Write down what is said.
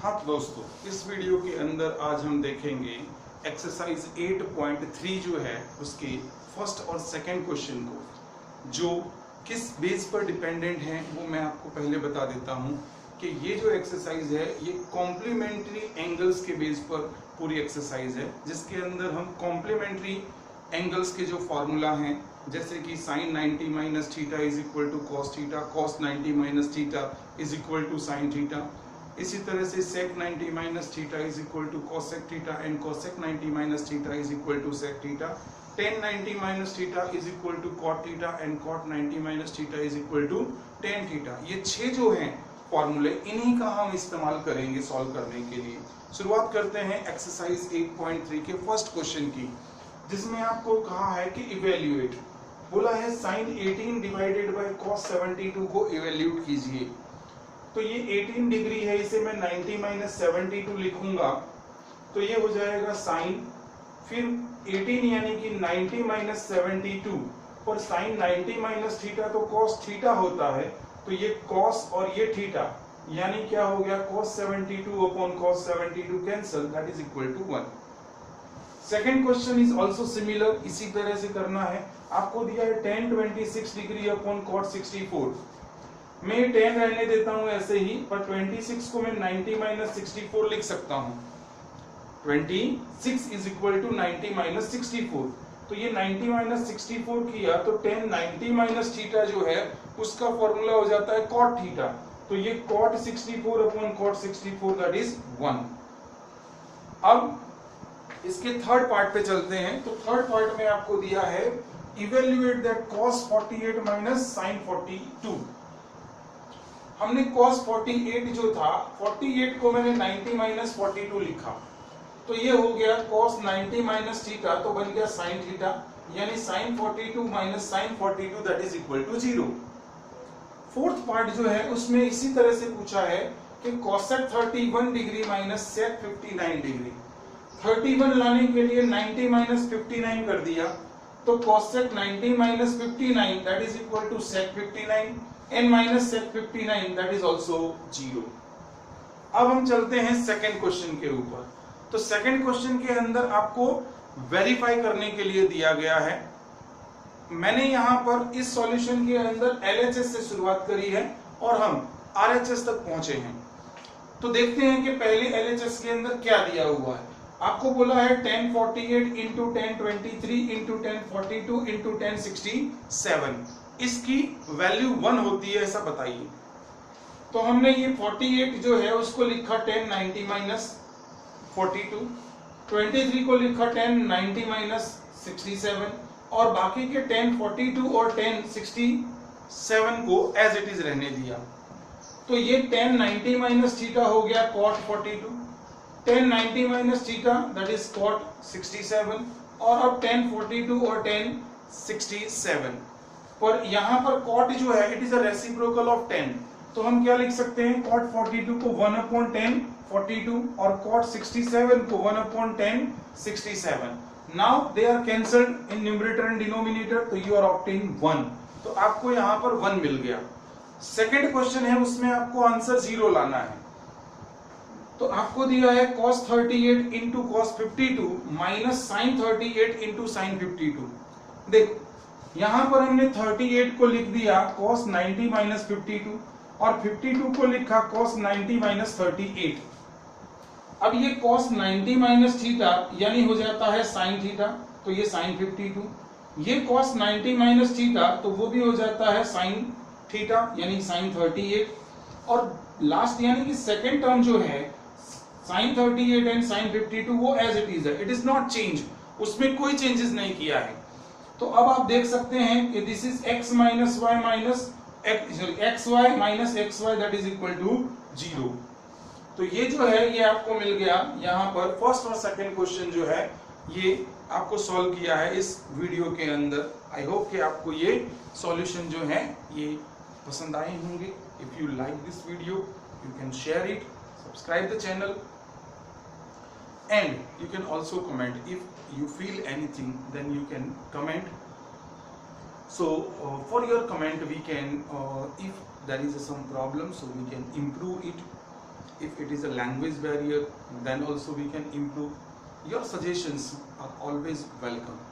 हाँ तो दोस्तों, इस वीडियो के अंदर आज हम देखेंगे एक्सरसाइज 8.3 जो है उसके फर्स्ट और सेकंड क्वेश्चन को, जो किस बेस पर डिपेंडेंट है वो मैं आपको पहले बता देता हूँ कि ये जो एक्सरसाइज है ये कॉम्प्लीमेंट्री एंगल्स के बेस पर पूरी एक्सरसाइज है, जिसके अंदर हम कॉम्प्लीमेंट्री एंगल्स के जो फॉर्मूला हैं, जैसे कि sin 90 minus theta is equal to cos theta, cos 90 minus theta is equal to sin theta, इसी तरह से sec 90 minus theta is equal to cosec theta and cosec 90 minus theta is equal to sec theta, tan 90 minus theta is equal to cot theta and cot 90 minus theta is equal to tan theta. ये 6 जो हैं फॉर्मूले, इन्हीं का हम इस्तेमाल करेंगे solve करने के लिए। शुरुआत करते हैं एक्सरसाइज 8.3 के फर्स्ट क्वेश्चन की, जिसमें आपको कहा है कि इवेल्युएट, बोला है sin 18 डिवाइडेड बाय cos 72 को इवेल्यूट कीजिए। तो ये 18 डिग्री है, इसे मैं 90 माइनस 72 लिखूंगा, तो ये हो जाएगा sin, फिर 18 यानी कि 90 माइनस 72, और sin 90 माइनस थीटा तो cos थीटा होता है, तो ये cos और ये थीटा, यानी क्या हो गया cos 72 upon cos 72 cancel, that is equal to 1। Second question is also similar, इसी तरह से करना है। आपको दिया है tan 26 डिग्री अपॉन cot 64, मैं 10 रहने देता हूं ऐसे ही, पर 26 को मैं 90 माइनस 64 लिख सकता हूं। 26 इज इक्वल टू 90 माइनस 64, तो ये 90 माइनस 64 किया तो tan 90 माइनस थीटा जो है उसका फॉर्मूला हो जाता है cot थीटा, तो ये cot 64 upon cot 64 that is 1। अब इसके थर्ड पार्ट पे चलते हैं। तो थर्ड पार्ट में आपको दिया है evaluate that cos 48 minus sin 42। हमने cos 48 जो था, 48 को मैंने 90 माइनस 42 लिखा, तो ये हो गया cos 90 माइनस थीटा, तो बन गया sin थीटा, यानी sin 42 minus sin 42 that is equal to 0। Fourth part जो है उसमें इसी तरह से पूछा है कि cosec 31 degree minus sec 59 degree. 31 लाने के लिए 90 माइनस 59 कर दिया, तो cosec 90 minus 59 that is equal to sec 59 and minus sec 59 that is also 0। अब हम चलते हैं सेकंड क्वेश्चन के ऊपर। तो सेकंड क्वेश्चन के अंदर आपको वेरीफाई करने के लिए दिया गया है। मैंने यहां पर इस सॉल्यूशन के अंदर LHS से शुरुआत करी है और हम RHS तक पहुंचे हैं। तो देखते हैं कि पहले LHS के अंदर क्या दिया हुआ है। आपको बोला है 1048 इंटू 1023 इंटू 1042 इंटू 1067, इसकी वैल्यू 1 होती है, ऐसा बताइए। तो हमने ये 48 जो है उसको लिखा 1090 माइनस 42, 23 को लिखा 1090 माइनस 67, और बाकी के 1042 और 1067 को एज इट इज रहने दिया। तो ये 1090 माइनस थीटा हो गया cot 42, 1090 minus theta that is cot 67, और अब 1042 और 1067, पर यहाँ पर cot जो है it is a reciprocal of 10, तो हम क्या लिख सकते हैं, cot 42 को 1 अपॉन 10 42 और cot 67 को 1 upon 10 67। Now they are cancelled in numerator and denominator, तो यू आर ऑब्टेनिंग 1, तो आपको यहाँ पर 1 मिल गया। सेकंड क्वेश्चन है, उसमें आपको आंसर 0 लाना है। तो आपको दिया है cos 38 into cos 52 minus sin 38 into sin 52। देखो यहां पर हमने 38 को लिख दिया cos 90 माइनस 52 और 52 को लिखा cos 90 माइनस 38। अब ये cos 90 माइनस थीटा यानी हो जाता है sin थीटा, तो ये sin 52, ये cos 90 माइनस थीटा तो वो भी हो जाता है sin थीटा यानी sin 38, और लास्ट यानी कि सेकेंड टर्म जो है sin 38 एंड sin 52 वो एज इट इज है, इट इज नॉट चेंज, उसमें कोई चेंजेस नहीं किया है। तो अब आप देख सकते हैं कि this is x minus Y minus X Y minus X Y that is equal to 0। तो ये जो है ये आपको मिल गया। यहाँ पर फर्स्ट और सेकंड क्वेश्चन जो है ये आपको सॉल्व किया है इस वीडियो के अंदर। आई होप कि आपको ये सॉल्यूशन जो है ये पसंद आए होंगे। If you like this video you can share it, subscribe the channel, and you can also comment if you feel anything, then you can comment. So for your comment we can if there is some problem so we can improve it. If it is a language barrier, then also we can improve. Your suggestions are always welcome.